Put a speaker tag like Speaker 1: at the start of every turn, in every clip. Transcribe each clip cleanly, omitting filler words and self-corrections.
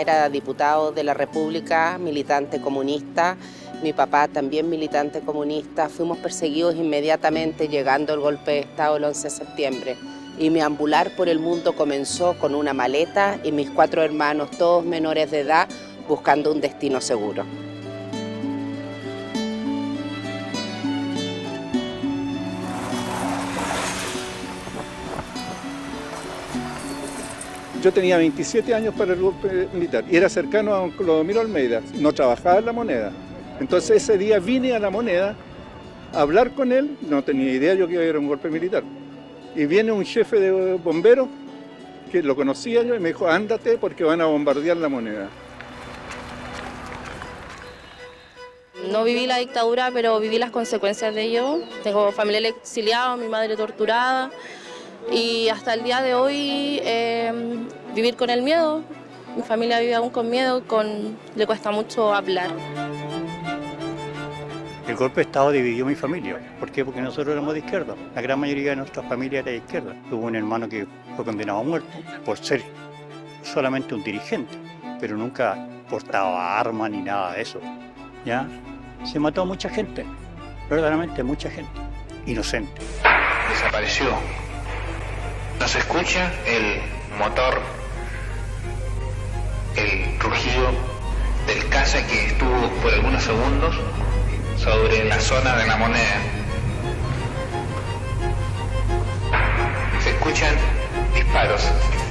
Speaker 1: era diputado de la República, militante comunista, mi papá también militante comunista. Fuimos perseguidos inmediatamente llegando el golpe de Estado el 11 de septiembre. Y mi ambular por el mundo comenzó con una maleta y mis 4 hermanos, todos menores de edad, buscando un destino seguro.
Speaker 2: Yo tenía 27 años para el golpe militar y era cercano a don Clodomiro Almeida, no trabajaba en La Moneda. Entonces ese día vine a La Moneda a hablar con él, no tenía idea yo que iba a ir a un golpe militar. Y viene un jefe de bomberos, que lo conocía yo, y me dijo, ándate porque van a bombardear La Moneda.
Speaker 3: No viví la dictadura, pero viví las consecuencias de ello. Tengo familiares exiliados, mi madre torturada. Y hasta el día de hoy vivir con el miedo. Mi familia vive aún con miedo, le cuesta mucho hablar.
Speaker 4: El golpe de Estado dividió mi familia. ¿Por qué? Porque nosotros éramos de izquierda. La gran mayoría de nuestra familia era de izquierda. Tuve un hermano que fue condenado a muerte por ser solamente un dirigente, pero nunca portaba armas ni nada de eso. ¿Ya? Se mató a mucha gente, verdaderamente mucha gente, inocente.
Speaker 5: Desapareció. No se escucha el motor, el rugido del caza que estuvo por algunos segundos sobre la zona de La Moneda. Se escuchan disparos.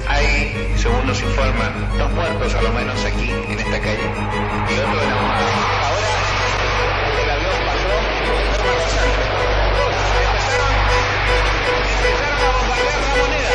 Speaker 5: Hay, según nos informan, 2 muertos a lo menos aquí, en esta calle, y otro en la Moneda. Ahora el avión pasó de forma rasante. Empezaron a bombardear La Moneda.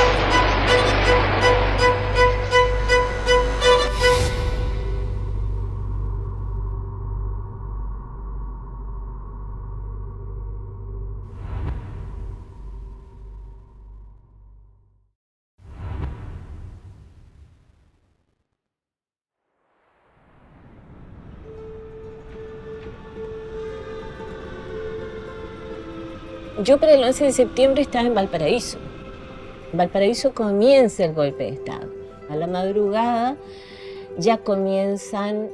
Speaker 6: Yo para el 11 de septiembre estaba en Valparaíso. En Valparaíso comienza el golpe de Estado. A la madrugada ya comienzan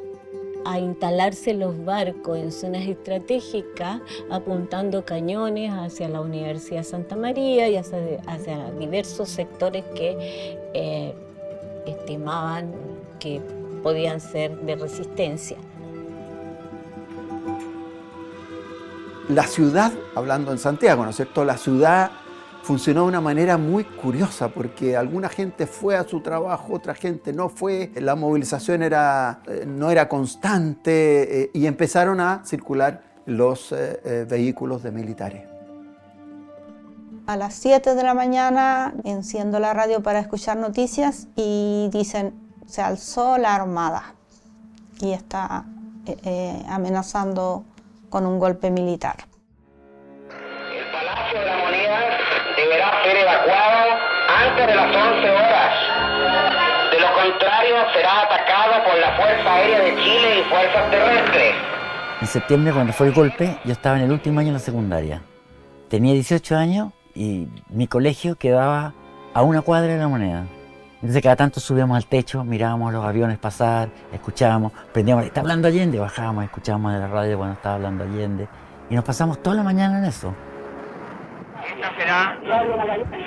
Speaker 6: a instalarse los barcos en zonas estratégicas, apuntando cañones hacia la Universidad Santa María y hacia diversos sectores que estimaban que podían ser de resistencia.
Speaker 7: La ciudad, hablando en Santiago, ¿no es cierto? La ciudad funcionó de una manera muy curiosa porque alguna gente fue a su trabajo, otra gente no fue, la movilización no era constante y empezaron a circular los vehículos de militares.
Speaker 8: A las 7 de la mañana enciendo la radio para escuchar noticias y dicen, se alzó la Armada y está amenazando con un golpe militar.
Speaker 5: El Palacio de la Moneda deberá ser evacuado antes de las 11 horas. De lo contrario, será atacado por la Fuerza Aérea de Chile y fuerzas terrestres.
Speaker 9: En septiembre, cuando fue el golpe, yo estaba en el último año de la secundaria. Tenía 18 años y mi colegio quedaba a 1 cuadra de La Moneda. Entonces cada tanto subíamos al techo, mirábamos los aviones pasar, escuchábamos, prendíamos, está hablando Allende, bajábamos, escuchábamos de la radio cuando estaba hablando Allende y nos pasamos toda la mañana en eso.
Speaker 5: Esta será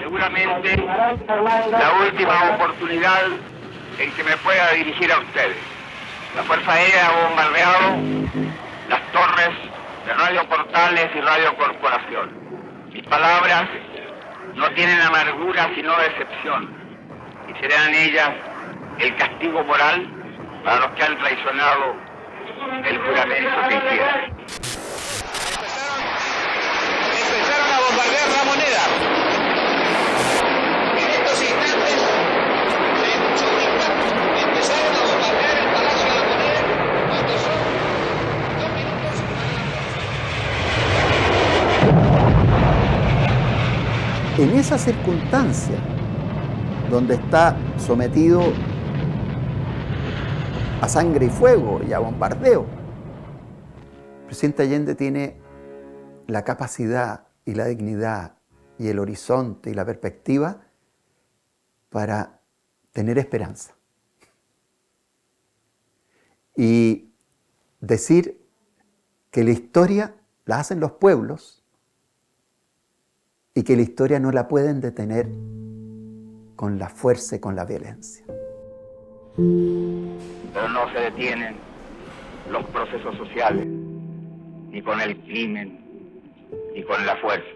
Speaker 5: seguramente la última oportunidad en que me pueda dirigir a ustedes. La Fuerza Aérea ha bombardeado las torres de Radio Portales y Radio Corporación. Mis palabras no tienen amargura sino decepción. Y serán ellas el castigo moral para los que han traicionado el juramento que hicieron. Empezaron a bombardear La Moneda. En estos instantes empezaron a bombardear el Palacio de La Moneda cuando son 2 minutos.
Speaker 7: En esa circunstancia, donde está sometido a sangre y fuego y a bombardeo, el presidente Allende tiene la capacidad y la dignidad y el horizonte y la perspectiva para tener esperanza. y decir que la historia la hacen los pueblos y que la historia no la pueden detener con la fuerza y con la violencia.
Speaker 5: Pero no se detienen los procesos sociales, ni con el crimen, ni con la fuerza.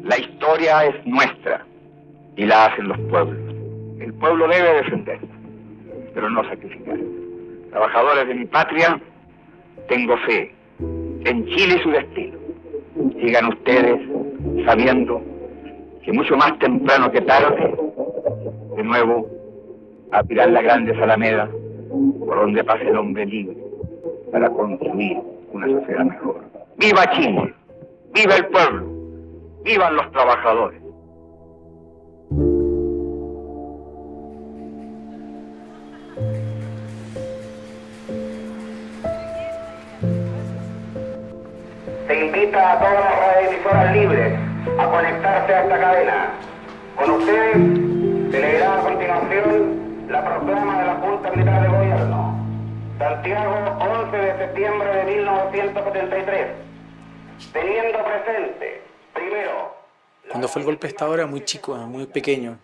Speaker 5: La historia es nuestra y la hacen los pueblos. El pueblo debe defenderla, pero no sacrificar. Trabajadores de mi patria, tengo fe en Chile y su destino. Sigan ustedes sabiendo que mucho más temprano que tarde, de nuevo, abrirán las grandes alamedas por donde pase el hombre libre para construir una sociedad mejor. ¡Viva Chile! ¡Viva el pueblo! ¡Vivan los trabajadores! Se invita a todas las radioemisoras libres a conectarse a esta cadena. Con ustedes se leerá a continuación la proclama de la Junta Militar de Gobierno. Santiago, 11 de septiembre de 1973. Teniendo presente, primero...
Speaker 10: Cuando fue el golpe de Estado era muy chico, muy pequeño.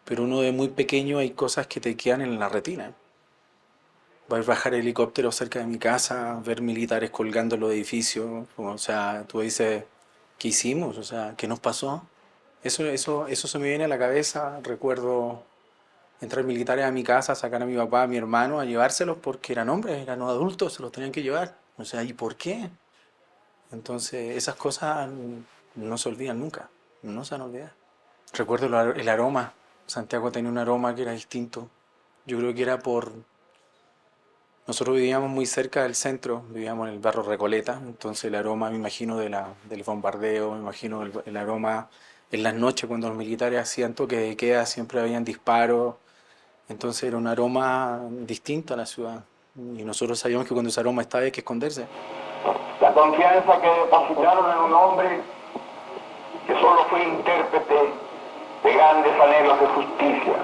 Speaker 10: Pero uno de muy pequeño hay cosas que te quedan en la retina. Bajar helicópteros cerca de mi casa, ver militares colgando en los edificios. O sea, tú dices, ¿qué hicimos? O sea, ¿qué nos pasó? Eso se me viene a la cabeza. Recuerdo entrar militares a mi casa, sacar a mi papá, a mi hermano, a llevárselos porque eran hombres, eran adultos, se los tenían que llevar. O sea, ¿y por qué? Entonces, esas cosas no se olvidan nunca, no se van a olvidar. Recuerdo el aroma. Santiago tenía un aroma que era distinto. Yo creo que era por... Nosotros vivíamos muy cerca del centro, vivíamos en el barrio Recoleta, entonces el aroma, me imagino, del bombardeo, me imagino el aroma en las noches cuando los militares hacían toque de queda, siempre habían disparos, entonces era un aroma distinto a la ciudad. Y nosotros sabíamos que cuando ese aroma estaba hay que esconderse.
Speaker 5: La confianza que depositaron en un hombre que solo fue intérprete de grandes anhelos de justicia.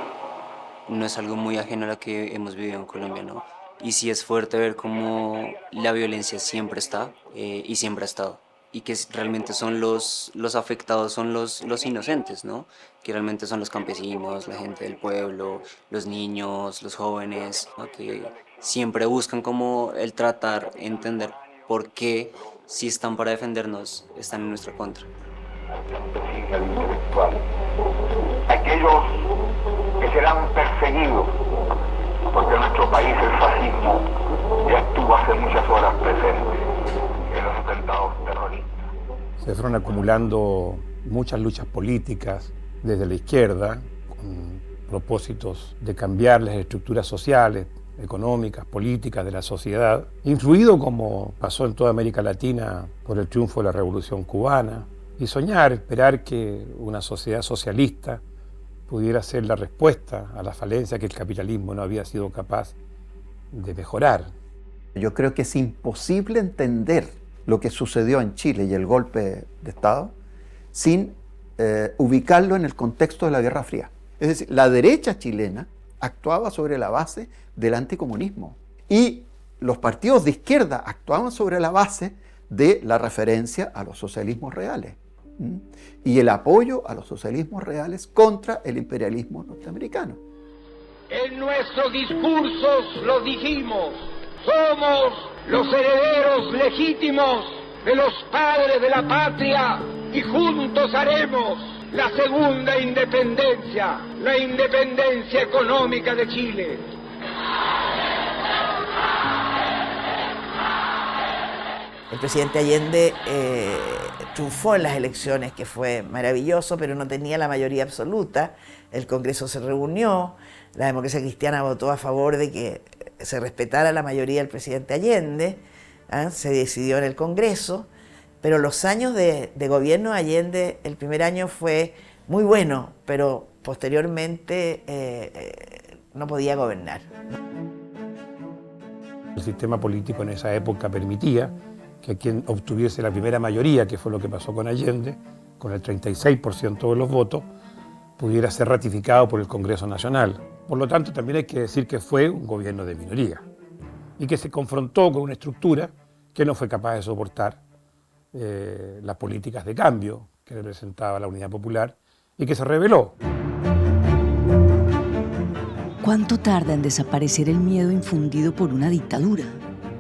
Speaker 11: No es algo muy ajeno a lo que hemos vivido en Colombia, ¿no? Y sí es fuerte ver cómo la violencia siempre está y siempre ha estado. Y que realmente son los afectados, son los inocentes, ¿no? Que realmente son los campesinos, la gente del pueblo, los niños, los jóvenes, ¿no? Que siempre buscan como el tratar, entender por qué, si están para defendernos, están en nuestra contra.
Speaker 5: Aquellos que serán perseguidos, porque en nuestro país el fascismo ya estuvo hace muchas horas presente en los atentados terroristas.
Speaker 12: Se fueron acumulando muchas luchas políticas desde la izquierda, con propósitos de cambiar las estructuras sociales, económicas, políticas de la sociedad, influido como pasó en toda América Latina por el triunfo de la Revolución Cubana, y esperar que una sociedad socialista pudiera ser la respuesta a la falencia que el capitalismo no había sido capaz de mejorar.
Speaker 7: Yo creo que es imposible entender lo que sucedió en Chile y el golpe de Estado sin ubicarlo en el contexto de la Guerra Fría. Es decir, la derecha chilena actuaba sobre la base del anticomunismo y los partidos de izquierda actuaban sobre la base de la referencia a los socialismos reales y el apoyo a los socialismos reales contra el imperialismo norteamericano.
Speaker 5: En nuestros discursos lo dijimos, somos los herederos legítimos de los padres de la patria y juntos haremos la segunda independencia, la independencia económica de Chile.
Speaker 13: El presidente Allende triunfó en las elecciones, que fue maravilloso, pero no tenía la mayoría absoluta. El Congreso se reunió, la democracia cristiana votó a favor de que se respetara la mayoría del presidente Allende, se decidió en el Congreso, pero los años de gobierno de Allende, el primer año fue muy bueno, pero posteriormente no podía gobernar.
Speaker 12: El sistema político en esa época permitía que quien obtuviese la primera mayoría, que fue lo que pasó con Allende, con el 36% de los votos, pudiera ser ratificado por el Congreso Nacional. Por lo tanto, también hay que decir que fue un gobierno de minoría. y que se confrontó con una estructura que no fue capaz de soportar las políticas de cambio que representaba la Unidad Popular y que se rebeló.
Speaker 14: ¿Cuánto tarda en desaparecer el miedo infundido por una dictadura?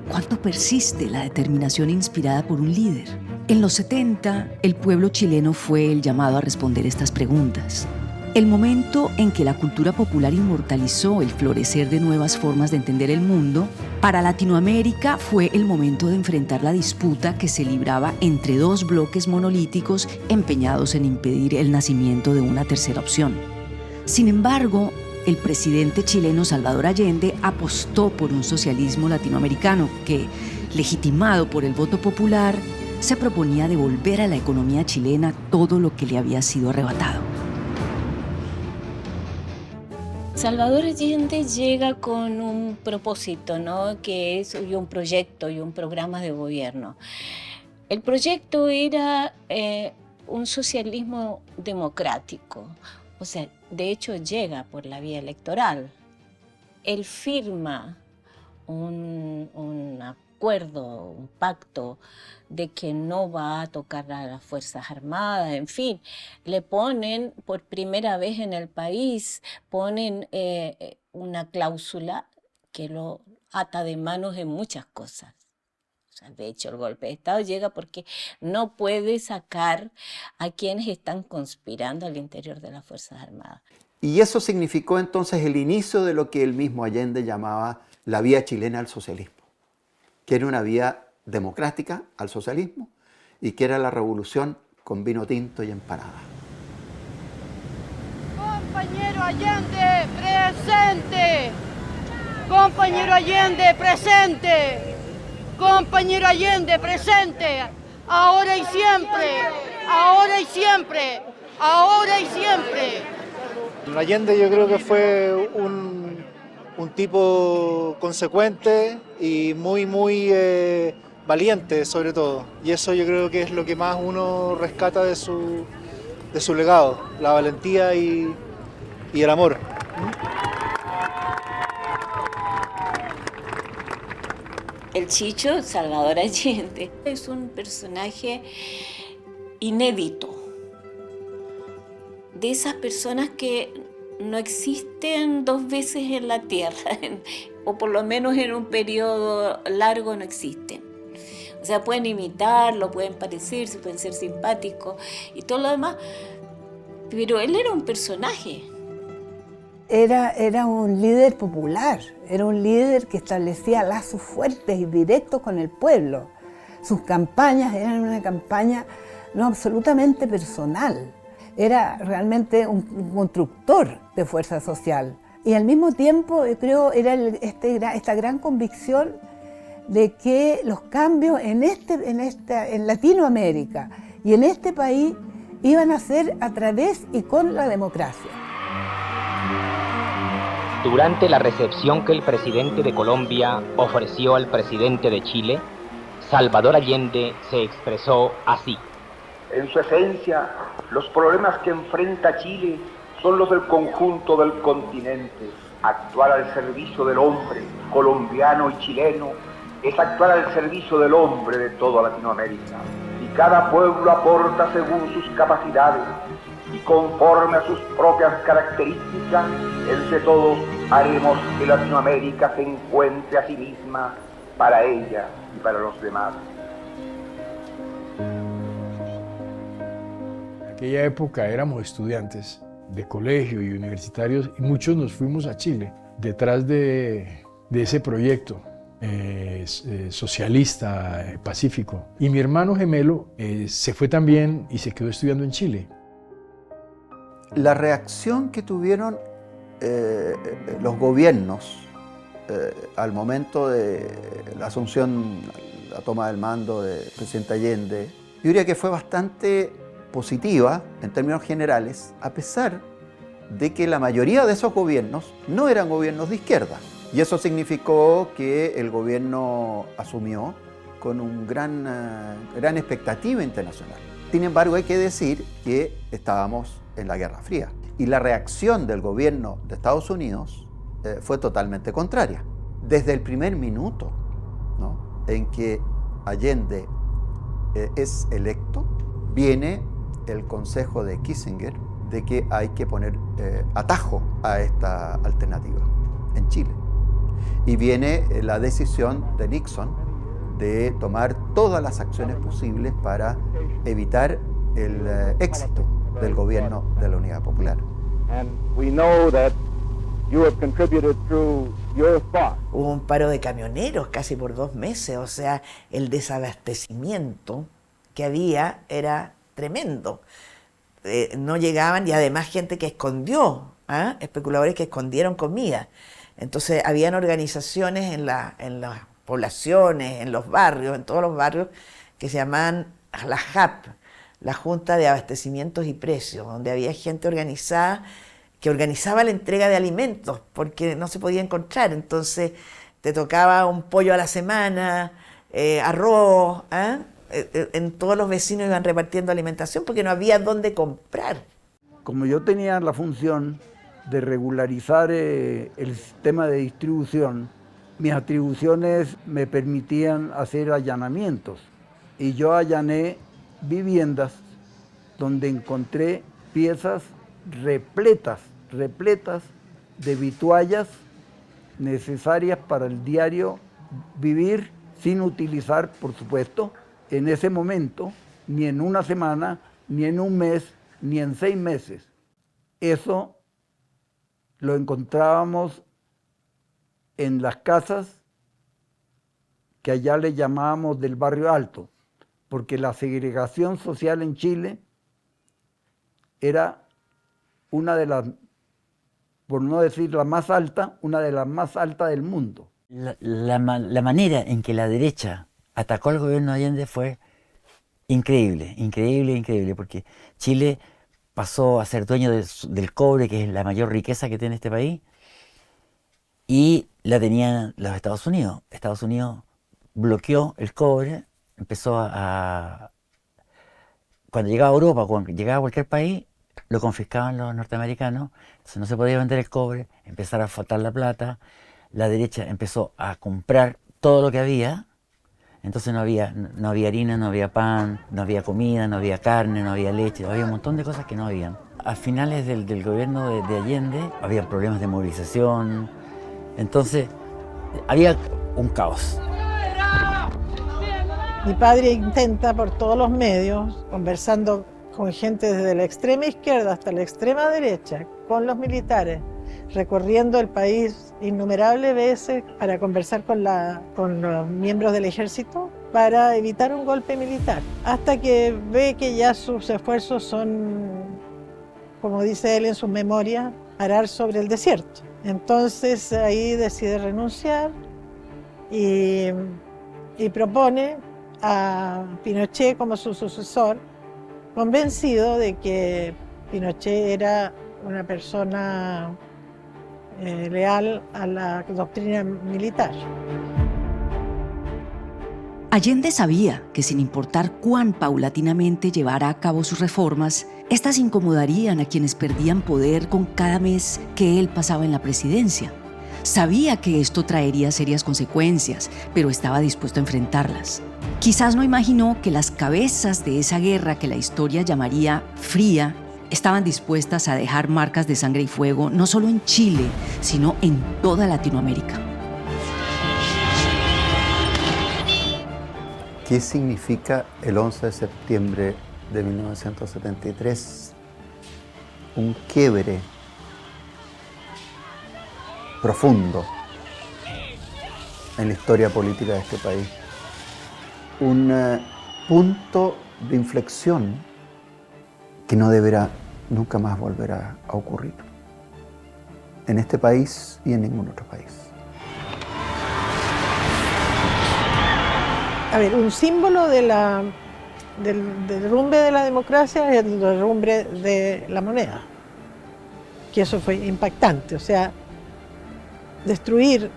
Speaker 14: ¿Cuánto persiste la determinación inspirada por un líder? En los 70, el pueblo chileno fue el llamado a responder estas preguntas. El momento en que la cultura popular inmortalizó el florecer de nuevas formas de entender el mundo, para Latinoamérica fue el momento de enfrentar la disputa que se libraba entre dos bloques monolíticos empeñados en impedir el nacimiento de una tercera opción. Sin embargo, el presidente chileno Salvador Allende apostó por un socialismo latinoamericano que, legitimado por el voto popular, se proponía devolver a la economía chilena todo lo que le había sido arrebatado.
Speaker 6: Salvador Allende llega con un propósito, ¿no? Que es un proyecto y un programa de gobierno. El proyecto era un socialismo democrático. O sea, de hecho llega por la vía electoral. Él firma un acuerdo, un pacto de que no va a tocar a las Fuerzas Armadas, en fin, le ponen por primera vez en el país, ponen una cláusula que lo ata de manos en muchas cosas. O sea, de hecho, el golpe de Estado llega porque no puede sacar a quienes están conspirando al interior de las Fuerzas Armadas.
Speaker 7: Y eso significó entonces el inicio de lo que él mismo Allende llamaba la vía chilena al socialismo, que era una vía democrática al socialismo y que era la revolución con vino tinto y empanada.
Speaker 15: Compañero Allende, presente. Compañero Allende, presente. Compañero Allende, presente. Ahora y siempre. Ahora y siempre. Ahora y siempre.
Speaker 16: Allende yo creo que fue un tipo consecuente y muy valiente sobre todo. Y eso yo creo que es lo que más uno rescata de su legado, la valentía y el amor.
Speaker 6: El Chicho, Salvador Allende, es un personaje inédito. De esas personas que no existen dos veces en la Tierra, o por lo menos en un periodo largo no existen. O sea, pueden imitarlo, pueden parecerse, pueden ser simpáticos y todo lo demás, pero él era un personaje.
Speaker 17: Era un líder popular, era un líder que establecía lazos fuertes y directos con el pueblo. Sus campañas eran una campaña no absolutamente personal. Era realmente un constructor de fuerza social. Y al mismo tiempo, creo, era esta gran convicción de que los cambios en Latinoamérica y en este país iban a ser a través y con la democracia.
Speaker 18: Durante la recepción que el presidente de Colombia ofreció al presidente de Chile, Salvador Allende se expresó así.
Speaker 5: En su esencia, los problemas que enfrenta Chile son los del conjunto del continente. Actuar al servicio del hombre, colombiano y chileno, es actuar al servicio del hombre de toda Latinoamérica. Y cada pueblo aporta según sus capacidades y conforme a sus propias características, entre todos haremos que Latinoamérica se encuentre a sí misma para ella y para los demás.
Speaker 19: En aquella época éramos estudiantes de colegio y universitarios y muchos nos fuimos a Chile detrás de ese proyecto socialista, pacífico. Y mi hermano gemelo se fue también y se quedó estudiando en Chile.
Speaker 7: La reacción que tuvieron los gobiernos al momento de la asunción, la toma del mando del presidente Allende, yo diría que fue bastante positiva en términos generales, a pesar de que la mayoría de esos gobiernos no eran gobiernos de izquierda. Y eso significó que el gobierno asumió con una gran expectativa internacional. Sin embargo, hay que decir que estábamos en la Guerra Fría y la reacción del gobierno de Estados Unidos fue totalmente contraria. desde el primer minuto, ¿no?, en que Allende es electo, viene el consejo de Kissinger de que hay que poner atajo a esta alternativa en Chile. Y viene la decisión de Nixon de tomar todas las acciones posibles para evitar el éxito del gobierno de la Unidad Popular.
Speaker 13: Hubo un paro de camioneros casi por 2 meses, o sea, el desabastecimiento que había era tremendo. No llegaban, y además gente que escondió, especuladores que escondieron comida. Entonces habían organizaciones en las poblaciones, en los barrios, en todos los barrios, que se llamaban la JAP, la Junta de Abastecimientos y Precios, donde había gente organizada que organizaba la entrega de alimentos porque no se podía encontrar. Entonces te tocaba un pollo a la semana, arroz, en todos los vecinos iban repartiendo alimentación porque no había dónde comprar.
Speaker 20: Como yo tenía la función de regularizar el sistema de distribución, mis atribuciones me permitían hacer allanamientos. Y yo allané viviendas donde encontré piezas repletas de vituallas necesarias para el diario vivir, sin utilizar, por supuesto, en ese momento, ni en una semana, ni en un mes, ni en 6 meses. Eso lo encontrábamos en las casas que allá le llamábamos del barrio alto, porque la segregación social en Chile era una de las, por no decir la más alta, una de las más altas del mundo.
Speaker 9: La manera en que la derecha atacó al gobierno de Allende fue increíble, porque Chile pasó a ser dueño del cobre, que es la mayor riqueza que tiene este país, y la tenían los Estados Unidos. Estados Unidos bloqueó el cobre, empezó cuando llegaba a Europa, cuando llegaba a cualquier país, lo confiscaban los norteamericanos, entonces no se podía vender el cobre, empezaron a faltar la plata, la derecha empezó a comprar todo lo que había, entonces no había harina, no había pan, no había comida, no había carne, no había leche, había un montón de cosas que no habían. A finales del gobierno de Allende había problemas de movilización, entonces había un caos.
Speaker 21: Mi padre intenta por todos los medios, conversando con gente desde la extrema izquierda hasta la extrema derecha, con los militares, recorriendo el país innumerables veces para conversar con los miembros del ejército para evitar un golpe militar, hasta que ve que ya sus esfuerzos son, como dice él en sus memorias, arar sobre el desierto. Entonces ahí decide renunciar y propone a Pinochet como su sucesor, convencido de que Pinochet era una persona leal a la doctrina militar.
Speaker 14: Allende sabía que sin importar cuán paulatinamente llevara a cabo sus reformas, estas incomodarían a quienes perdían poder con cada mes que él pasaba en la presidencia. Sabía que esto traería serias consecuencias, pero estaba dispuesto a enfrentarlas. Quizás no imaginó que las cabezas de esa guerra que la historia llamaría fría estaban dispuestas a dejar marcas de sangre y fuego no solo en Chile, sino en toda Latinoamérica.
Speaker 7: ¿Qué significa el 11 de septiembre de 1973? Un quiebre profundo en la historia política de este país. Un punto de inflexión que no deberá nunca más volver a ocurrir en este país y en ningún otro país.
Speaker 21: A ver, un símbolo del derrumbe de la democracia es el derrumbe de la moneda, que eso fue impactante, o sea, destruir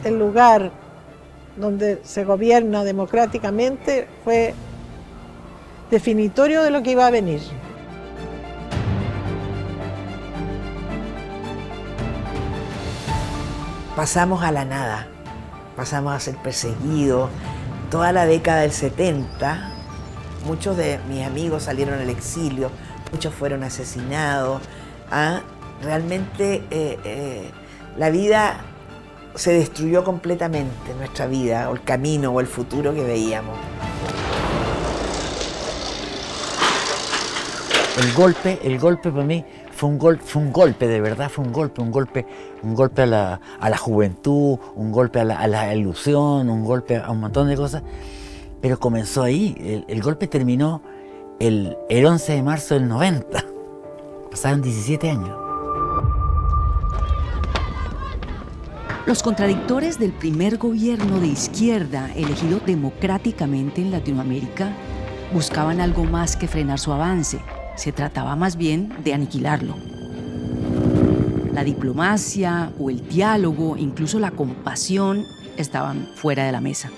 Speaker 21: el lugar donde se gobierna democráticamente fue definitorio de lo que iba a venir.
Speaker 13: pasamos a la nada, pasamos a ser perseguidos. Toda la década del 70, muchos de mis amigos salieron al exilio, muchos fueron asesinados. Realmente la vida se destruyó completamente, nuestra vida, o el camino, o el futuro que veíamos.
Speaker 9: El golpe para mí fue un golpe, de verdad, fue un golpe a la juventud, un golpe a la ilusión, un golpe a un montón de cosas, pero comenzó ahí. El golpe terminó el 11 de marzo del 90, pasaron 17 años.
Speaker 14: Los contradictores del primer gobierno de izquierda elegido democráticamente en Latinoamérica buscaban algo más que frenar su avance. Se trataba más bien de aniquilarlo. La diplomacia o el diálogo, incluso la compasión, estaban fuera de la mesa.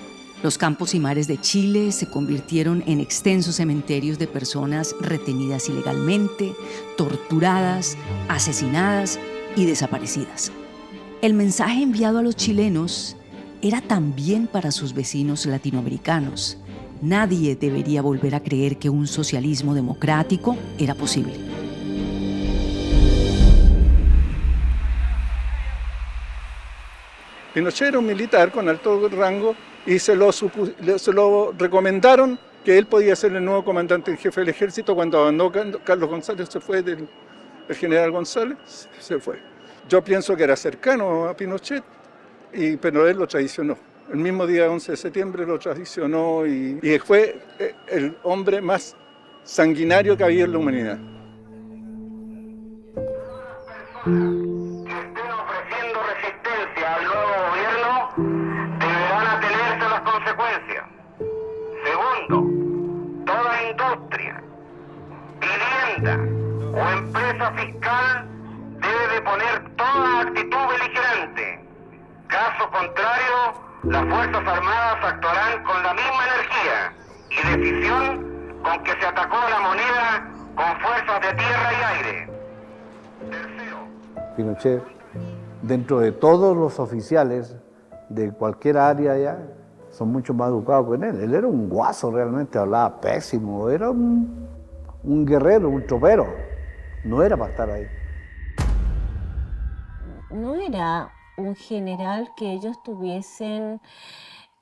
Speaker 14: Los campos y mares de Chile se convirtieron en extensos cementerios de personas retenidas ilegalmente, torturadas, asesinadas y desaparecidas. El mensaje enviado a los chilenos era también para sus vecinos latinoamericanos. Nadie debería volver a creer que un socialismo democrático era posible.
Speaker 2: Pinochet era un militar con alto rango y se lo recomendaron que él podía ser el nuevo comandante en jefe del ejército. Cuando abandonó Carlos González, se fue el general González, se fue. Yo pienso que era cercano a Pinochet, pero él lo traicionó. El mismo día 11 de septiembre lo traicionó y fue el hombre más sanguinario que había en la humanidad.
Speaker 5: Que estén ofreciendo resistencia al nuevo gobierno deberán atenerse a las consecuencias. Segundo, toda industria, vivienda o empresa fiscal debe de poner toda actitud beligerante. Caso contrario, las Fuerzas Armadas actuarán con la misma energía y decisión con que se atacó a la moneda con fuerzas de tierra y aire. Tercero,
Speaker 1: Pinochet, dentro de todos los oficiales de cualquier área ya, son mucho más educados que él. Él era un guaso realmente, hablaba pésimo, era un guerrero, un tropero. No era para estar ahí.
Speaker 6: No era un general que ellos tuviesen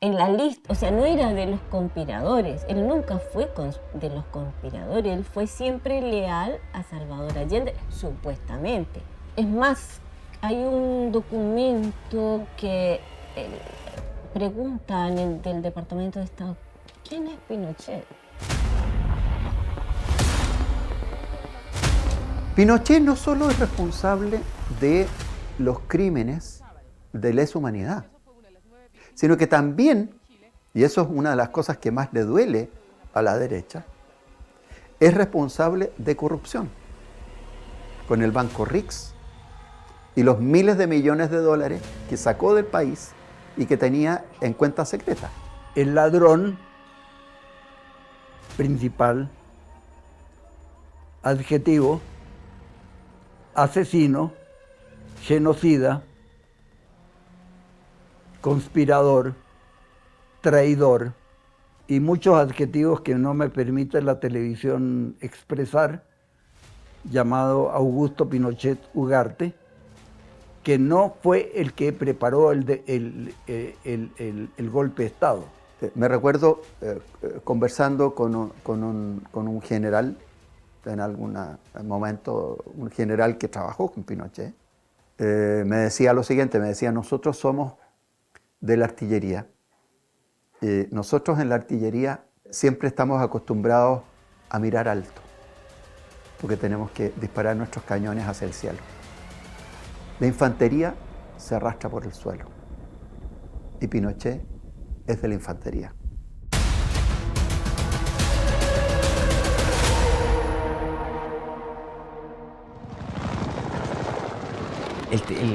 Speaker 6: en la lista, o sea, no era de los conspiradores, él nunca fue de los conspiradores, él fue siempre leal a Salvador Allende, supuestamente. Es más, hay un documento que preguntan del Departamento de Estado, ¿quién es Pinochet?
Speaker 7: Pinochet no solo es responsable de los crímenes de lesa humanidad, sino que también, y eso es una de las cosas que más le duele a la derecha, es responsable de corrupción con el Banco Rix y los miles de millones de dólares que sacó del país y que tenía en cuentas secretas.
Speaker 20: El ladrón principal, adjetivo, asesino, genocida, conspirador, traidor y muchos adjetivos que no me permite la televisión expresar, llamado Augusto Pinochet Ugarte, que no fue el que preparó el golpe de Estado.
Speaker 7: Me recuerdo conversando con un general, en algún momento, un general que trabajó con Pinochet, me decía lo siguiente, me decía, nosotros somos de la artillería. Nosotros en la artillería siempre estamos acostumbrados a mirar alto, porque tenemos que disparar nuestros cañones hacia el cielo. La infantería se arrastra por el suelo y Pinochet es de la infantería.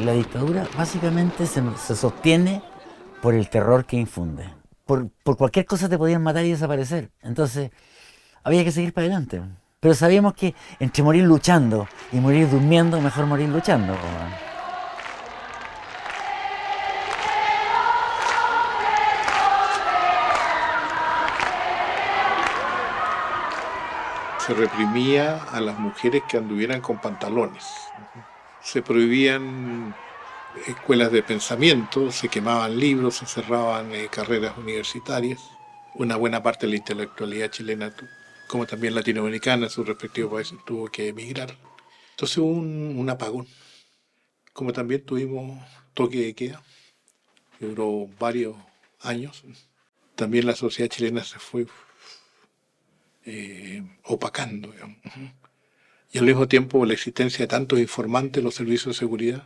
Speaker 9: La dictadura básicamente se sostiene por el terror que infunde. Por cualquier cosa te podían matar y desaparecer. Entonces había que seguir para adelante. Pero sabíamos que entre morir luchando y morir durmiendo, mejor morir luchando.
Speaker 3: se reprimía a las mujeres que anduvieran con pantalones. Se prohibían escuelas de pensamiento, se quemaban libros, se cerraban carreras universitarias. Una buena parte de la intelectualidad chilena, como también latinoamericana, en sus respectivos países, tuvo que emigrar. Entonces hubo un apagón. Como también tuvimos toque de queda, que duró varios años. También la sociedad chilena se fue opacando, digamos. Y al mismo tiempo la existencia de tantos informantes en los servicios de seguridad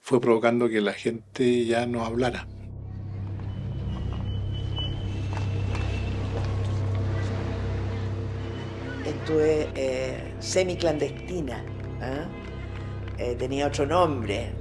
Speaker 3: fue provocando que la gente ya no hablara.
Speaker 13: Estuve semiclandestina, tenía otro nombre,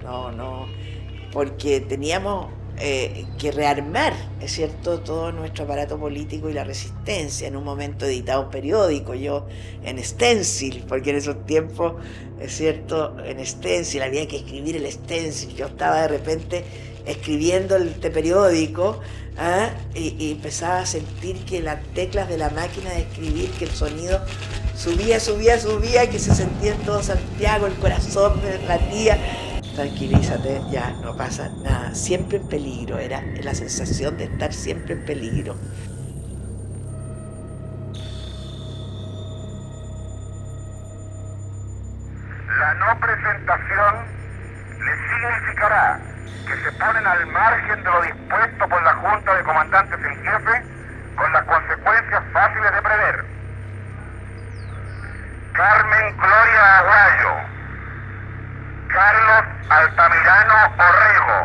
Speaker 13: porque teníamos que rearmar, es cierto, todo nuestro aparato político y la resistencia. En un momento editaba un periódico, yo en stencil, porque en esos tiempos, es cierto, en stencil había que escribir el stencil. Yo estaba de repente escribiendo este periódico y empezaba a sentir que las teclas de la máquina de escribir, que el sonido subía, que se sentía en todo Santiago, el corazón me latía. Tranquilízate, ya no pasa nada, siempre en peligro, era la sensación de estar siempre en peligro.
Speaker 5: La no presentación le significará que se ponen al margen de lo dispuesto por la Junta de Comandantes en Jefe, con las consecuencias fáciles de prever. Carmen Gloria Aguayo, Carlos Altamirano Orrego,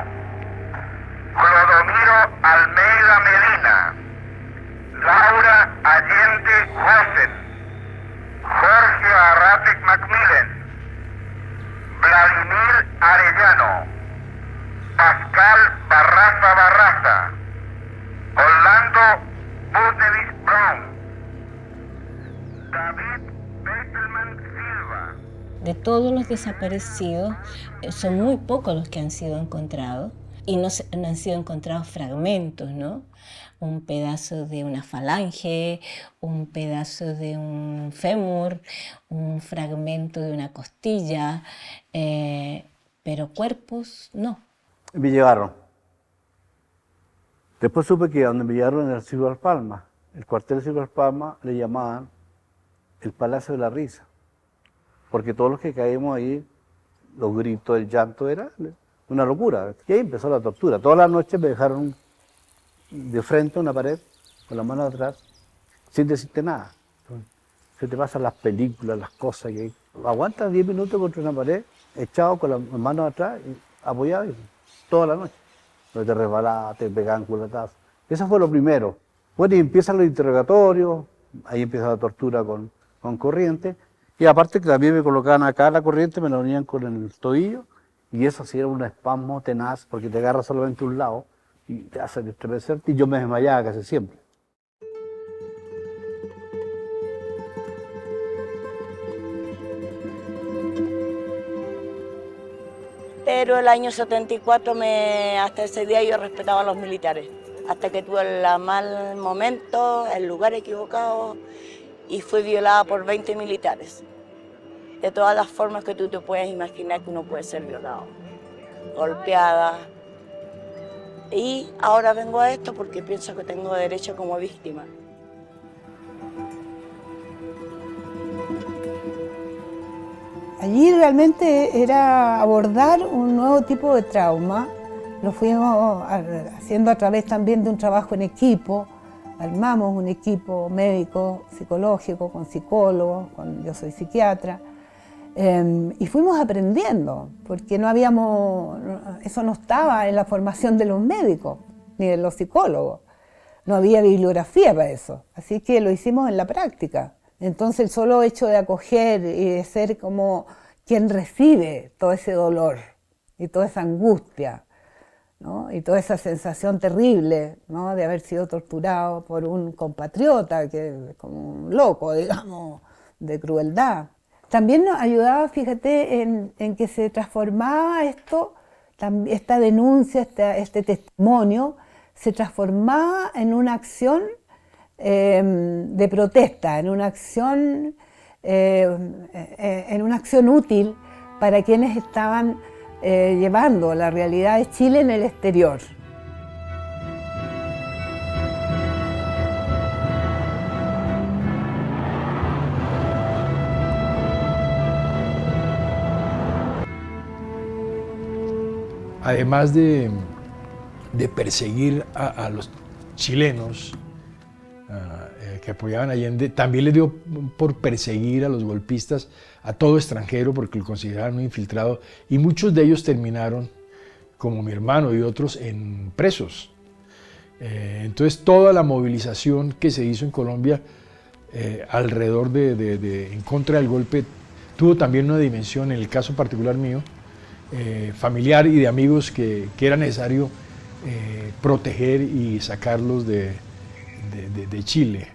Speaker 5: Clodomiro Almeida Medina, Laura Allende Josen, Jorge Arratic Macmillan, Vladimir Arellano, Pascal Barraza Barraza, Orlando Budevich Brown, David Bettelman Silva.
Speaker 6: De todos los desaparecidos, son muy pocos los que han sido encontrados y no han sido encontrados fragmentos, ¿no? Un pedazo de una falange, un pedazo de un fémur, un fragmento de una costilla, pero cuerpos no.
Speaker 1: Me llevaron. Después supe que donde me llevaron era el Circo de las Palmas. El cuartel del Circo de las Palmas le llamaban el Palacio de la Risa, porque todos los que caímos ahí, los gritos, el llanto, era una locura. Y ahí empezó la tortura. Todas las noches me dejaron de frente a una pared, con la mano atrás, sin decirte nada. Se te pasan las películas, las cosas que aguantas 10 minutos contra una pared, echado con las manos atrás, apoyado, toda la noche. Donde te resbalabas, te pegaban culatazos. Eso fue lo primero. Bueno, y empiezan los interrogatorios, ahí empieza la tortura con corriente. Y aparte que también me colocaban acá la corriente, me la unían con el tobillo, y eso sí era un espasmo tenaz, porque te agarra solamente un lado y te hacen estremecerte, y yo me desmayaba casi siempre.
Speaker 22: Pero el año 74, hasta ese día yo respetaba a los militares, hasta que tuve el mal momento, el lugar equivocado, y fui violada por 20 militares. De todas las formas que tú te puedes imaginar que uno puede ser violado. Golpeada. Y ahora vengo a esto porque pienso que tengo derecho como víctima.
Speaker 17: Allí realmente era abordar un nuevo tipo de trauma. Lo fuimos haciendo a través también de un trabajo en equipo. Armamos un equipo médico, psicológico, con psicólogos, yo soy psiquiatra, y fuimos aprendiendo, porque eso no estaba en la formación de los médicos, ni de los psicólogos. No había bibliografía para eso, así que lo hicimos en la práctica. Entonces el solo hecho de acoger y de ser como quien recibe todo ese dolor y toda esa angustia, ¿no? Y toda esa sensación terrible, ¿no? De haber sido torturado por un compatriota, que como un loco, digamos, de crueldad. También nos ayudaba, fíjate, en que se transformaba esta denuncia, este testimonio, se transformaba en una acción de protesta, en una acción en una acción útil para quienes estaban llevando la realidad de Chile en el exterior.
Speaker 19: Además de perseguir a los chilenos que apoyaban a Allende, también le dio por perseguir a los golpistas, a todo extranjero, porque lo consideraban un infiltrado, y muchos de ellos terminaron, como mi hermano y otros, en presos. Entonces toda la movilización que se hizo en Colombia alrededor en contra del golpe tuvo también una dimensión, en el caso particular mío, familiar y de amigos que era necesario proteger y sacarlos de Chile.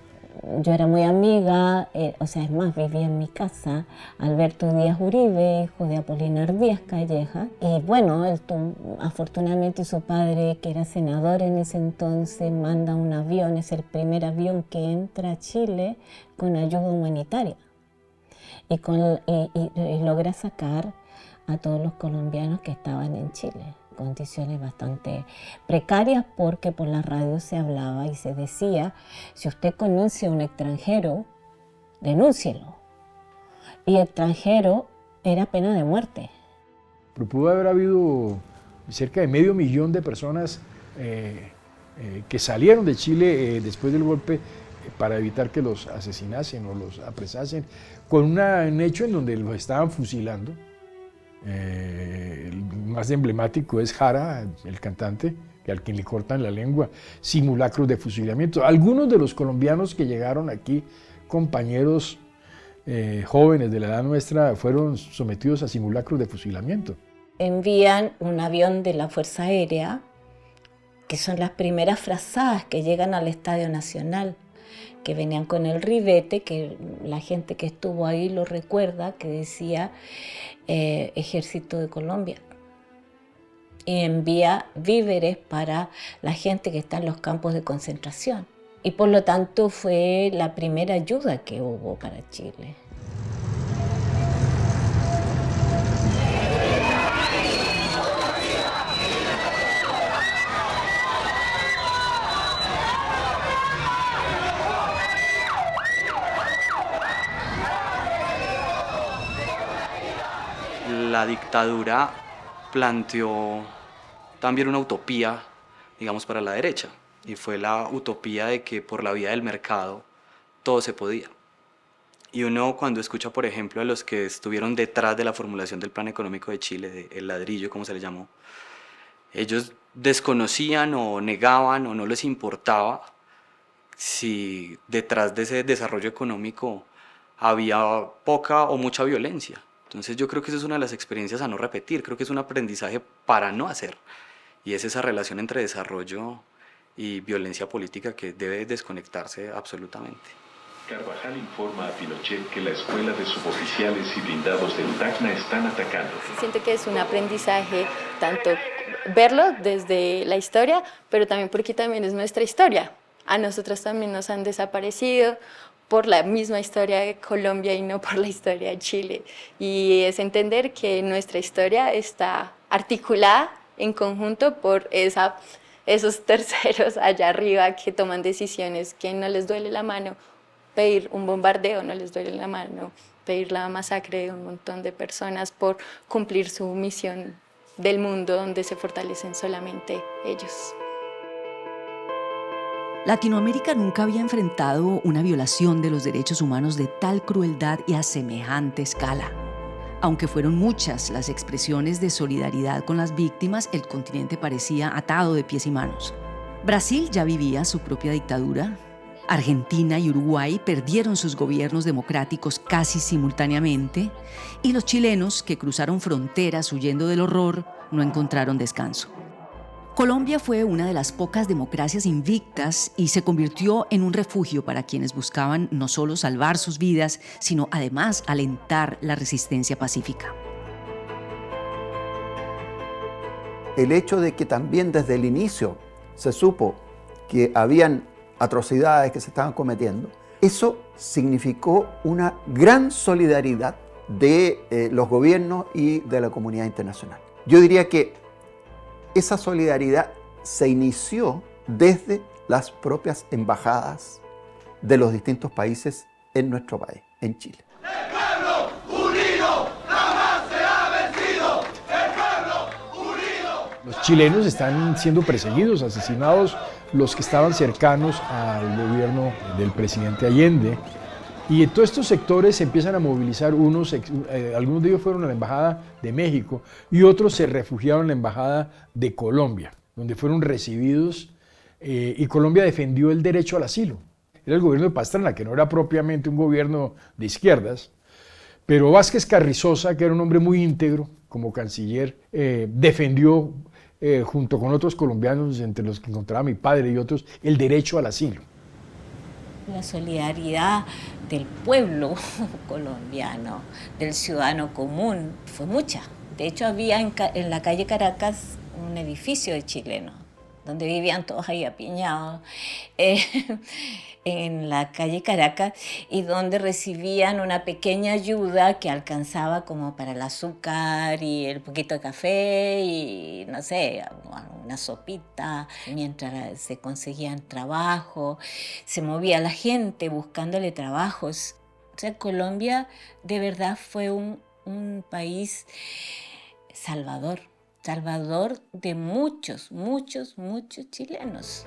Speaker 6: Yo era muy amiga, o sea, es más, vivía en mi casa, Alberto Díaz Uribe, hijo de Apolinar Díaz Calleja. Y bueno, afortunadamente su padre, que era senador en ese entonces, manda un avión, es el primer avión que entra a Chile con ayuda humanitaria. Y logra sacar a todos los colombianos que estaban en Chile. Condiciones bastante precarias, porque por la radio se hablaba y se decía: si usted conoce a un extranjero, denúncielo. Y extranjero era pena de muerte.
Speaker 19: Pero pudo haber habido cerca de 500.000 de personas que salieron de Chile después del golpe para evitar que los asesinasen o los apresasen, con un hecho en donde los estaban fusilando. El más emblemático es Jara, el cantante, al quien le cortan la lengua, simulacros de fusilamiento. Algunos de los colombianos que llegaron aquí, compañeros jóvenes de la edad nuestra, fueron sometidos a simulacros de fusilamiento.
Speaker 6: Envían un avión de la Fuerza Aérea, que son las primeras frazadas que llegan al Estadio Nacional, que venían con el ribete, que la gente que estuvo ahí lo recuerda, que decía Ejército de Colombia. Y envía víveres para la gente que está en los campos de concentración. Y por lo tanto fue la primera ayuda que hubo para Chile.
Speaker 4: La dictadura planteó también una utopía, digamos, para la derecha, y fue la utopía de que por la vía del mercado todo se podía. Y uno, cuando escucha, por ejemplo, a los que estuvieron detrás de la formulación del Plan Económico de Chile, el ladrillo, como se le llamó, ellos desconocían o negaban o no les importaba si detrás de ese desarrollo económico había poca o mucha violencia. Entonces yo creo que esa es una de las experiencias a no repetir, creo que es un aprendizaje para no hacer, y es esa relación entre desarrollo y violencia política que debe desconectarse absolutamente.
Speaker 8: Carvajal informa a Pinochet que la escuela de suboficiales y blindados del Tacna están atacando.
Speaker 23: Siento que es un aprendizaje tanto verlo desde la historia, pero también porque también es nuestra historia. A nosotros también nos han desaparecido por la misma historia de Colombia y no por la historia de Chile. Y es entender que nuestra historia está articulada en conjunto por esos terceros allá arriba que toman decisiones que no les duele la mano pedir un bombardeo, no les duele la mano pedir la masacre de un montón de personas por cumplir su misión del mundo donde se fortalecen solamente ellos.
Speaker 14: Latinoamérica nunca había enfrentado una violación de los derechos humanos de tal crueldad y a semejante escala. Aunque fueron muchas las expresiones de solidaridad con las víctimas, el continente parecía atado de pies y manos. Brasil ya vivía su propia dictadura. Argentina y Uruguay perdieron sus gobiernos democráticos casi simultáneamente, y los chilenos, que cruzaron fronteras huyendo del horror, no encontraron descanso. Colombia fue una de las pocas democracias invictas y se convirtió en un refugio para quienes buscaban no solo salvar sus vidas, sino además alentar la resistencia pacífica.
Speaker 7: El hecho de que también desde el inicio se supo que habían atrocidades que se estaban cometiendo Eso significó una gran solidaridad de los gobiernos y de la comunidad internacional. Yo diría que esa solidaridad se inició desde las propias embajadas de los distintos países en nuestro país, en Chile.
Speaker 10: ¡El pueblo unido jamás será vencido! ¡El pueblo unido!
Speaker 19: Los chilenos están siendo perseguidos, asesinados los que estaban cercanos al gobierno del presidente Allende. Y en todos estos sectores se empiezan a movilizar, algunos de ellos fueron a la Embajada de México y otros se refugiaron en la Embajada de Colombia, donde fueron recibidos y Colombia defendió el derecho al asilo. Era el gobierno de Pastrana, que no era propiamente un gobierno de izquierdas, pero Vázquez Carrizosa, que era un hombre muy íntegro como canciller, defendió junto con otros colombianos, entre los que encontraba mi padre y otros, el derecho al asilo.
Speaker 6: La solidaridad del pueblo colombiano, del ciudadano común, fue mucha. De hecho, había en la calle Caracas un edificio de chilenos, donde vivían todos ahí apiñados, en la calle Caracas, y donde recibían una pequeña ayuda que alcanzaba como para el azúcar y el poquito de café y, no sé, una sopita, mientras se conseguían trabajo, se movía la gente buscándole trabajos. O sea, Colombia de verdad fue un país salvador de muchos chilenos.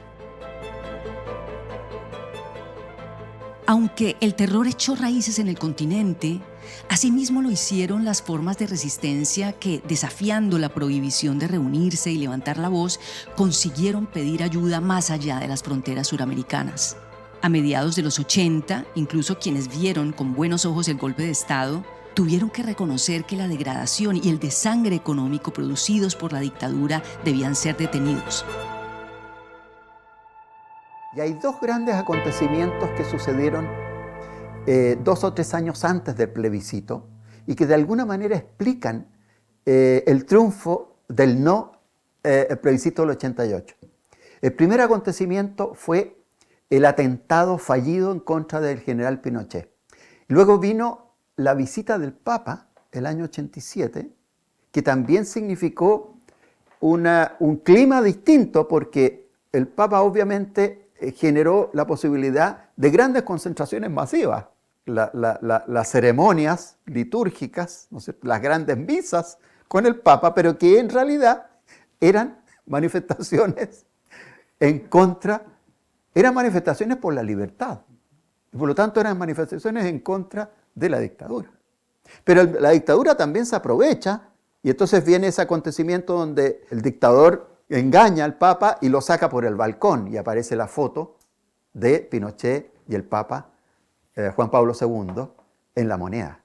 Speaker 14: Aunque el terror echó raíces en el continente, asimismo lo hicieron las formas de resistencia que, desafiando la prohibición de reunirse y levantar la voz, consiguieron pedir ayuda más allá de las fronteras suramericanas. A mediados de los 80, incluso quienes vieron con buenos ojos el golpe de Estado, tuvieron que reconocer que la degradación y el desangre económico producidos por la dictadura debían ser detenidos.
Speaker 7: Y hay dos grandes acontecimientos que sucedieron 2 o 3 años antes del plebiscito y que de alguna manera explican el triunfo del no el plebiscito del 88. El primer acontecimiento fue el atentado fallido en contra del general Pinochet. Luego vino la visita del Papa el año 87, que también significó un clima distinto porque el Papa obviamente generó la posibilidad de grandes concentraciones masivas. Las ceremonias litúrgicas, no sé, las grandes misas con el Papa, pero que en realidad eran manifestaciones en contra, eran manifestaciones por la libertad. Y por lo tanto eran manifestaciones en contra de la dictadura. Pero la dictadura también se aprovecha y entonces viene ese acontecimiento donde el dictador engaña al Papa y lo saca por el balcón y aparece la foto de Pinochet y el Papa Juan Pablo II en La Moneda.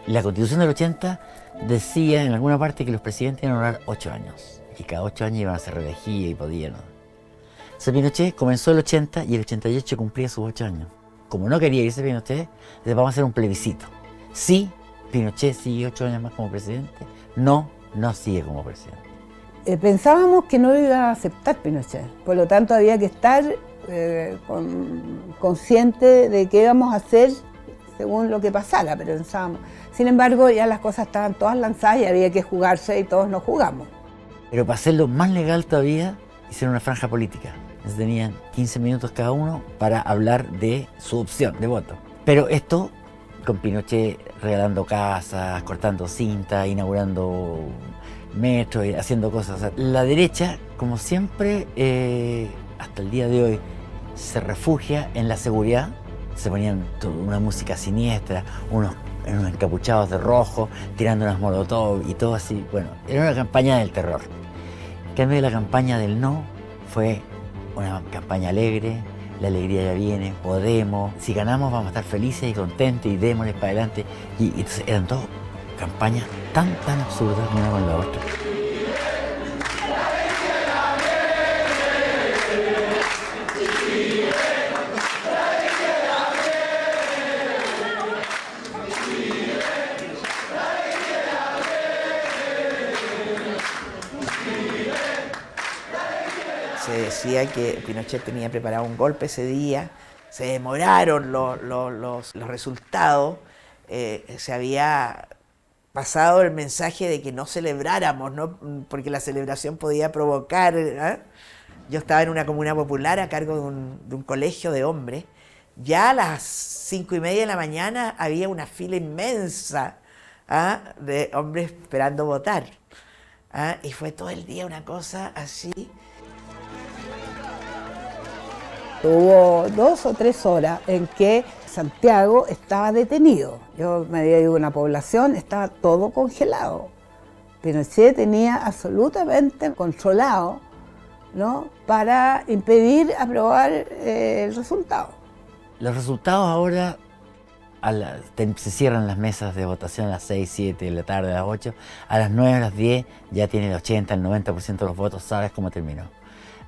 Speaker 9: La Constitución del 80 decía en alguna parte que los presidentes iban a durar 8 años y cada 8 años iban a ser reelegidos y podían. Entonces Pinochet comenzó el 80 y el 88 cumplía sus 8 años. Como no quería irse Pinochet, le vamos a hacer un plebiscito. Sí, Pinochet sigue 8 años más como presidente. No sigue como presidente.
Speaker 17: Pensábamos que no iba a aceptar Pinochet, por lo tanto había que estar consciente de qué íbamos a hacer según lo que pasara, pero pensábamos. Sin embargo, ya las cosas estaban todas lanzadas y había que jugarse y todos nos jugamos.
Speaker 9: Pero para hacerlo más legal todavía, hicieron una franja política. Entonces tenían 15 minutos cada uno para hablar de su opción de voto. Pero esto, con Pinochet regalando casas, cortando cinta, inaugurando metro, haciendo cosas. O sea, la derecha, como siempre, hasta el día de hoy, se refugia en la seguridad. Se ponían una música siniestra, unos encapuchados de rojo, tirando unas molotov y todo así. Bueno, era una campaña del terror. En cambio, la campaña del no fue una campaña alegre. La alegría ya viene, podemos, si ganamos vamos a estar felices y contentos y démosles para adelante. Y entonces eran dos campañas tan absurdas una con la otra.
Speaker 13: Se decía que Pinochet tenía preparado un golpe ese día, se demoraron los resultados, se había pasado el mensaje de que no celebráramos, ¿no? Porque la celebración podía provocar... Yo estaba en una comuna popular a cargo de un colegio de hombres. Ya a las 5:30 de la mañana había una fila inmensa de hombres esperando votar. Y fue todo el día una cosa así.
Speaker 17: Hubo 2 o 3 horas en que Santiago estaba detenido. Yo me había ido a una población, estaba todo congelado. Pinochet tenía absolutamente controlado, ¿no?, para impedir aprobar el resultado.
Speaker 9: Los resultados ahora se cierran las mesas de votación a las 6, 7 de la tarde, a las 8. A las 9, a las 10 ya tiene el 80, el 90% de los votos, sabes cómo terminó.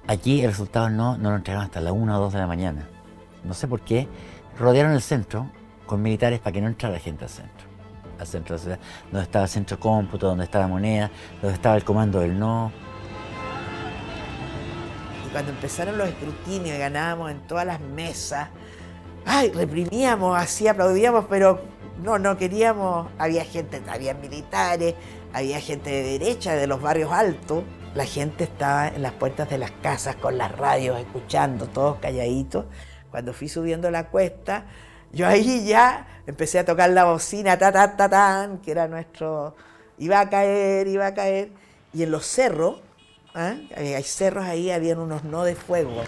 Speaker 9: Aquí el resultado no lo entregaron hasta las 1 o 2 de la mañana. No sé por qué. Rodearon el centro con militares para que no entrara gente al centro de la ciudad, donde estaba el centro cómputo, donde estaba la moneda, donde estaba el comando del no.
Speaker 13: Y cuando empezaron los escrutinios y ganábamos en todas las mesas, ¡ay!, reprimíamos, así aplaudíamos, pero no queríamos. Había militares, había gente de derecha, de los barrios altos. La gente estaba en las puertas de las casas con las radios, escuchando, todos calladitos. Cuando fui subiendo la cuesta, yo ahí ya empecé a tocar la bocina, ta, que era nuestro... Iba a caer. Y en los cerros, hay cerros ahí, habían unos no de fuego.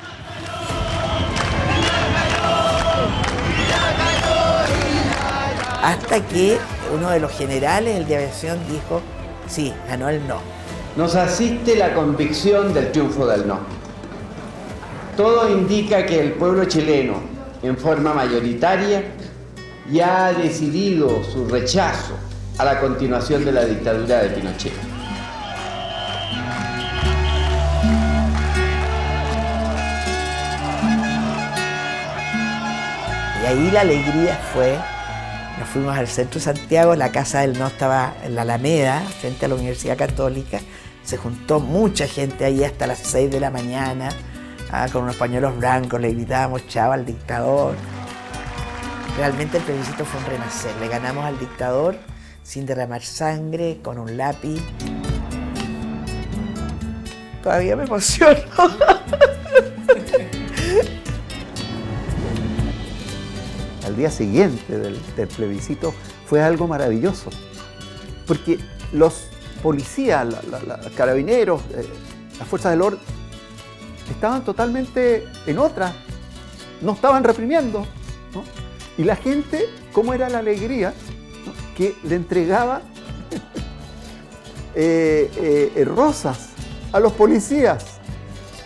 Speaker 13: Hasta que uno de los generales, el de aviación, dijo, sí, ganó el no.
Speaker 11: Nos asiste la convicción del triunfo del no. Todo indica que el pueblo chileno, en forma mayoritaria, ya ha decidido su rechazo a la continuación de la dictadura de Pinochet.
Speaker 13: Y ahí la alegría fue, nos fuimos al centro de Santiago, la casa del no estaba en la Alameda, frente a la Universidad Católica. Se juntó mucha gente ahí hasta las 6 de la mañana, con unos pañuelos blancos, le gritábamos chao al dictador. Realmente el plebiscito fue un renacer, le ganamos al dictador sin derramar sangre, con un lápiz. Todavía me emociono.
Speaker 7: Al día siguiente del plebiscito fue algo maravilloso, porque los policías, los carabineros, las fuerzas del orden, estaban totalmente en otra, no estaban reprimiendo, ¿no? Y la gente, ¿cómo era la alegría?, ¿no?, que le entregaba rosas a los policías.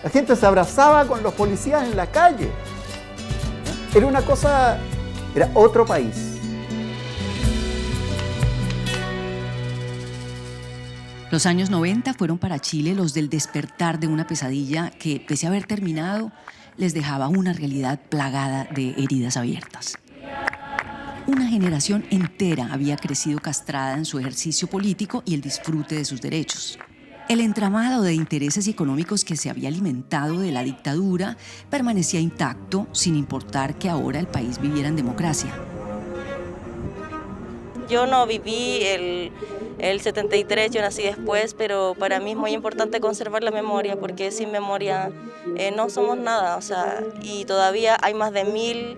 Speaker 7: La gente se abrazaba con los policías en la calle. Era una cosa, era otro país.
Speaker 14: Los años 90 fueron para Chile los del despertar de una pesadilla que, pese a haber terminado, les dejaba una realidad plagada de heridas abiertas. Una generación entera había crecido castrada en su ejercicio político y el disfrute de sus derechos. El entramado de intereses económicos que se había alimentado de la dictadura permanecía intacto, sin importar que ahora el país viviera en democracia.
Speaker 22: Yo no viví el 73, yo nací después, pero para mí es muy importante conservar la memoria, porque sin memoria no somos nada, o sea, y todavía hay más de 1000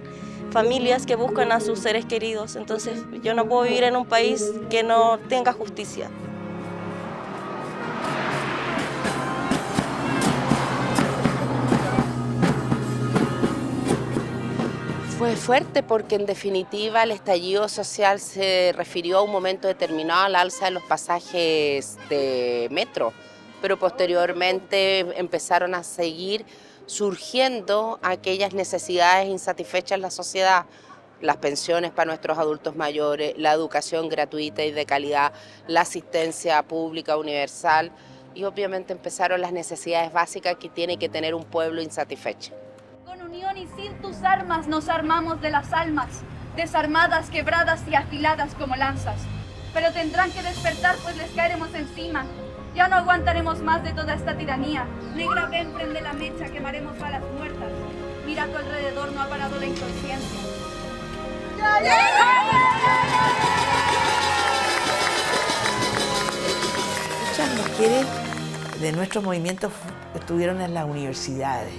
Speaker 22: familias que buscan a sus seres queridos, entonces yo no puedo vivir en un país que no tenga justicia.
Speaker 12: Fue fuerte porque en definitiva el estallido social se refirió a un momento determinado al alza de los pasajes de metro, pero posteriormente empezaron a seguir surgiendo aquellas necesidades insatisfechas en la sociedad, las pensiones para nuestros adultos mayores, la educación gratuita y de calidad, la asistencia pública universal y obviamente empezaron las necesidades básicas que tiene que tener un pueblo insatisfecho.
Speaker 15: Con unión y sin tus armas nos armamos de las almas, desarmadas, quebradas y afiladas como lanzas. Pero tendrán que despertar, pues les caeremos encima. Ya no aguantaremos más de toda esta tiranía. Negra, ven, prende la mecha, quemaremos balas muertas. Mira a tu alrededor, no ha parado la inconsciencia.
Speaker 13: Muchas mujeres de nuestros movimientos estuvieron en las universidades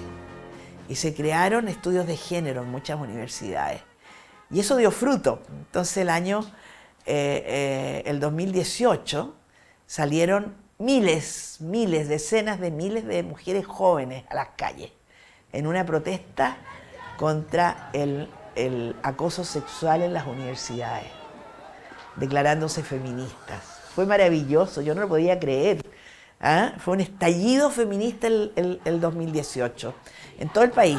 Speaker 13: y se crearon estudios de género en muchas universidades. Y eso dio fruto. Entonces el 2018 salieron miles, decenas de miles de mujeres jóvenes a las calles en una protesta contra el acoso sexual en las universidades, declarándose feministas. Fue maravilloso, yo no lo podía creer. ¿Ah? Fue un estallido feminista el 2018 en todo el país.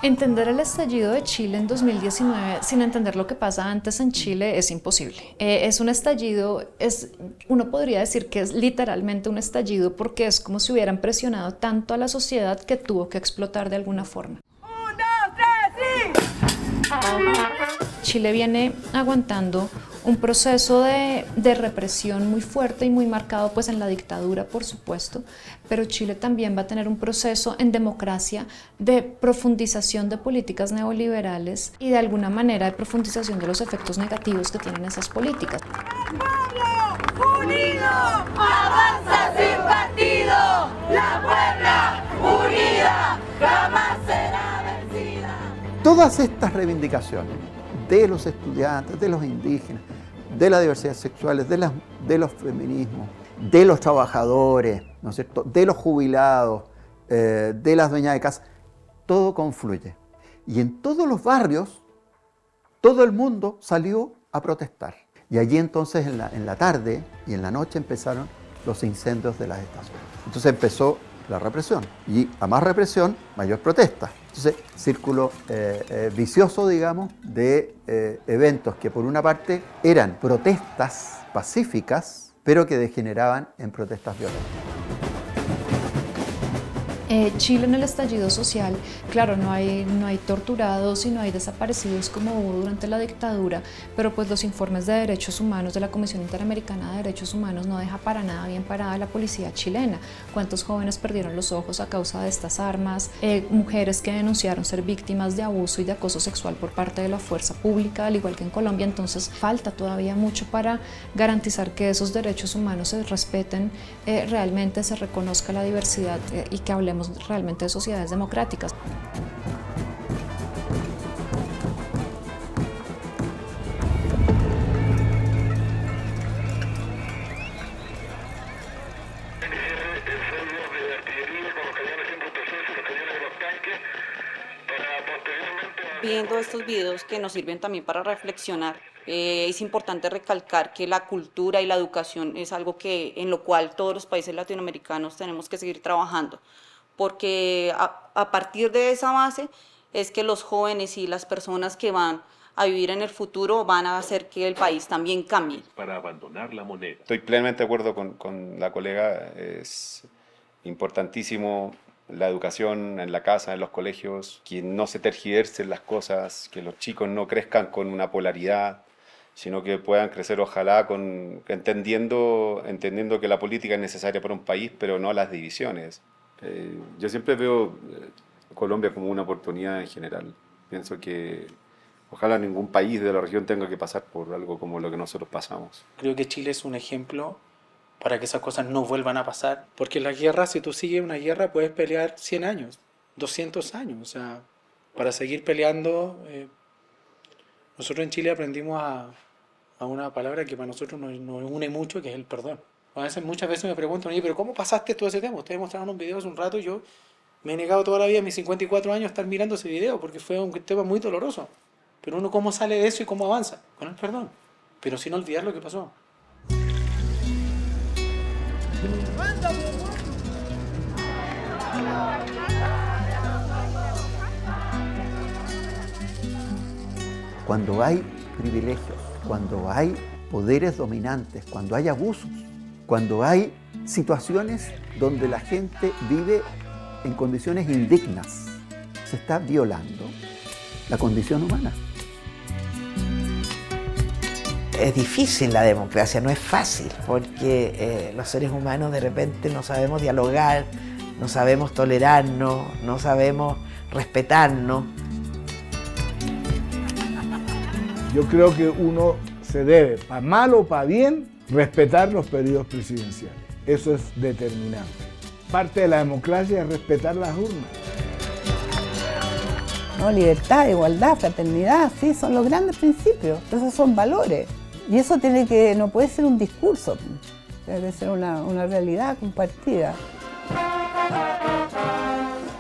Speaker 16: Entender el estallido de Chile en 2019 sin entender lo que pasa antes en Chile es imposible. Es un estallido, uno podría decir que es literalmente un estallido porque es como si hubieran presionado tanto a la sociedad que tuvo que explotar de alguna forma. Chile viene aguantando un proceso de represión muy fuerte y muy marcado pues en la dictadura, por supuesto, pero Chile también va a tener un proceso en democracia de profundización de políticas neoliberales y de alguna manera de profundización de los efectos negativos que tienen esas políticas.
Speaker 10: ¡Pueblo unido avanza sin partido! ¡La Puebla unida jamás será vencida!
Speaker 7: Todas estas reivindicaciones de los estudiantes, de los indígenas, de la diversidad sexual, de los feminismos, de los trabajadores, ¿no es cierto?, de los jubilados, de las dueñas de casa, todo confluye. Y en todos los barrios, todo el mundo salió a protestar. Y allí entonces en la tarde y en la noche empezaron los incendios de las estaciones. Entonces empezó la represión. Y a más represión, mayor protesta. Entonces, círculo vicioso, digamos, de eventos que por una parte eran protestas pacíficas, pero que degeneraban en protestas violentas.
Speaker 16: Chile en el estallido social, claro, no hay torturados y no hay desaparecidos como hubo durante la dictadura, pero pues los informes de derechos humanos de la Comisión Interamericana de Derechos Humanos no deja para nada bien parada a la policía chilena. ¿Cuántos jóvenes perdieron los ojos a causa de estas armas? Mujeres que denunciaron ser víctimas de abuso y de acoso sexual por parte de la fuerza pública, al igual que en Colombia. Entonces falta todavía mucho para garantizar que esos derechos humanos se respeten, realmente se reconozca la diversidad y que hablemos realmente de sociedades democráticas.
Speaker 18: Viendo estos videos que nos sirven también para reflexionar, es importante recalcar que la cultura y la educación es algo en lo cual todos los países latinoamericanos tenemos que seguir trabajando, porque a partir de esa base es que los jóvenes y las personas que van a vivir en el futuro van a hacer que el país también cambie.
Speaker 8: Para abandonar la moneda.
Speaker 21: Estoy plenamente de acuerdo con la colega, es importantísimo la educación en la casa, en los colegios, que no se tergiversen las cosas, que los chicos no crezcan con una polaridad, sino que puedan crecer ojalá entendiendo que la política es necesaria para un país, pero no las divisiones. Yo siempre veo Colombia como una oportunidad en general. Pienso que ojalá ningún país de la región tenga que pasar por algo como lo que nosotros pasamos.
Speaker 24: Creo que Chile es un ejemplo para que esas cosas no vuelvan a pasar. Porque en la guerra, si tú sigues una guerra, puedes pelear 100 años, 200 años. O sea, para seguir peleando, nosotros en Chile aprendimos a una palabra que para nosotros nos une mucho, que es el perdón. Muchas veces me preguntan, oye, pero ¿cómo pasaste todo ese tema? Ustedes mostraron un video hace un rato y yo me he negado toda la vida, a mis 54 años, a estar mirando ese video porque fue un tema muy doloroso. Pero uno, ¿cómo sale de eso y cómo avanza? Con el perdón, pero sin olvidar lo que pasó.
Speaker 7: Cuando hay privilegios, cuando hay poderes dominantes, cuando hay abusos, cuando hay situaciones donde la gente vive en condiciones indignas, se está violando la condición humana.
Speaker 13: Es difícil la democracia, no es fácil, porque los seres humanos de repente no sabemos dialogar, no sabemos tolerarnos, no sabemos respetarnos.
Speaker 1: Yo creo que uno se debe, para mal o para bien, respetar los periodos presidenciales. Eso es determinante. Parte de la democracia es respetar las urnas.
Speaker 17: No, libertad, igualdad, fraternidad, sí, son los grandes principios, esos son valores. Y eso no puede ser un discurso, debe ser una realidad compartida.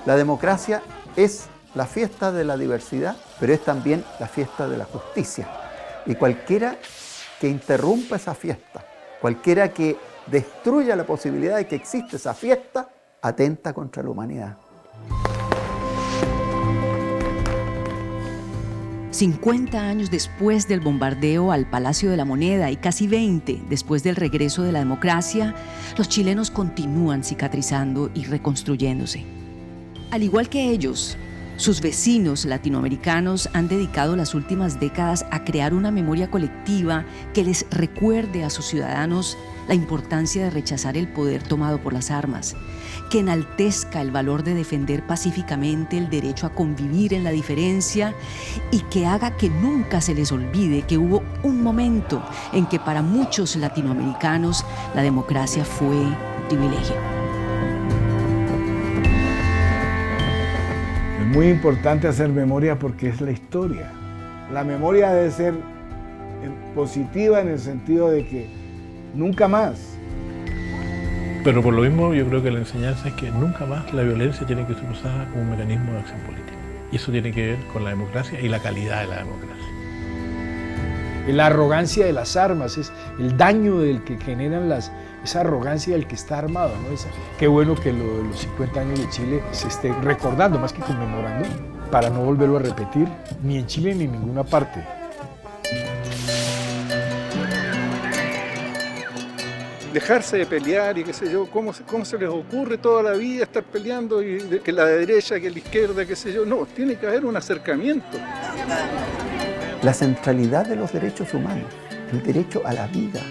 Speaker 7: La democracia es la fiesta de la diversidad, pero es también la fiesta de la justicia. Y cualquiera que interrumpa esa fiesta, cualquiera que destruya la posibilidad de que exista esa fiesta, atenta contra la humanidad.
Speaker 14: 50 años después del bombardeo al Palacio de la Moneda y casi 20 después del regreso de la democracia, los chilenos continúan cicatrizando y reconstruyéndose. Al igual que ellos, sus vecinos latinoamericanos han dedicado las últimas décadas a crear una memoria colectiva que les recuerde a sus ciudadanos la importancia de rechazar el poder tomado por las armas, que enaltezca el valor de defender pacíficamente el derecho a convivir en la diferencia y que haga que nunca se les olvide que hubo un momento en que para muchos latinoamericanos la democracia fue un privilegio.
Speaker 1: Es muy importante hacer memoria porque es la historia. La memoria debe ser positiva en el sentido de que nunca más.
Speaker 19: Pero por lo mismo yo creo que la enseñanza es que nunca más la violencia tiene que ser usada como un mecanismo de acción política. Y eso tiene que ver con la democracia y la calidad de la democracia.
Speaker 2: La arrogancia de las armas, es el daño del que generan esa arrogancia del que está armado, ¿no? Qué bueno que lo de los 50 años de Chile se esté recordando más que conmemorando para no volverlo a repetir ni en Chile ni en ninguna parte.
Speaker 3: Dejarse de pelear y qué sé yo, ¿cómo se les ocurre toda la vida estar peleando y que la derecha, que la izquierda, qué sé yo? No, tiene que haber un acercamiento.
Speaker 7: La centralidad de los derechos humanos, el derecho a la vida,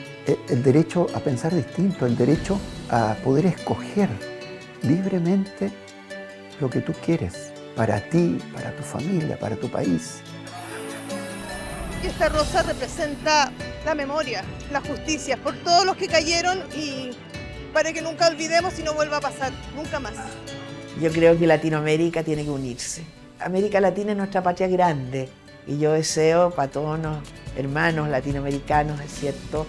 Speaker 7: el derecho a pensar distinto, el derecho a poder escoger libremente lo que tú quieres, para ti, para tu familia, para tu país.
Speaker 5: Esta rosa representa la memoria, la justicia, por todos los que cayeron y para que nunca olvidemos y no vuelva a pasar, nunca más.
Speaker 13: Yo creo que Latinoamérica tiene que unirse. América Latina es nuestra patria grande y yo deseo para todos los hermanos latinoamericanos, es cierto,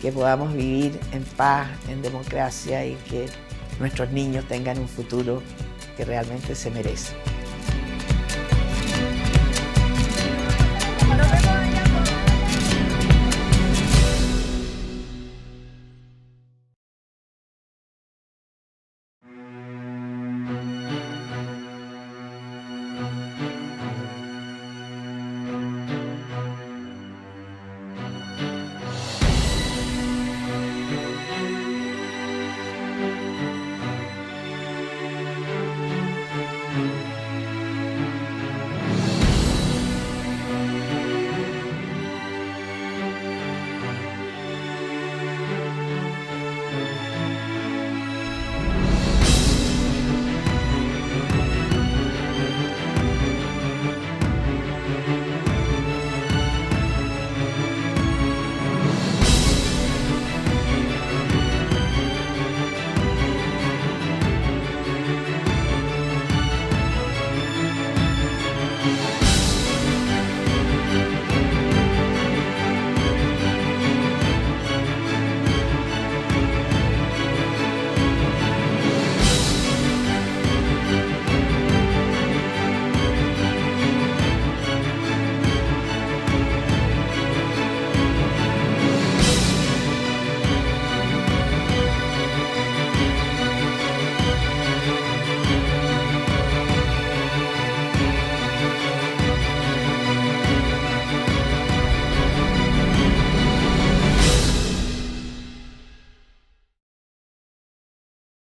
Speaker 13: que podamos vivir en paz, en democracia y que nuestros niños tengan un futuro que realmente se merece.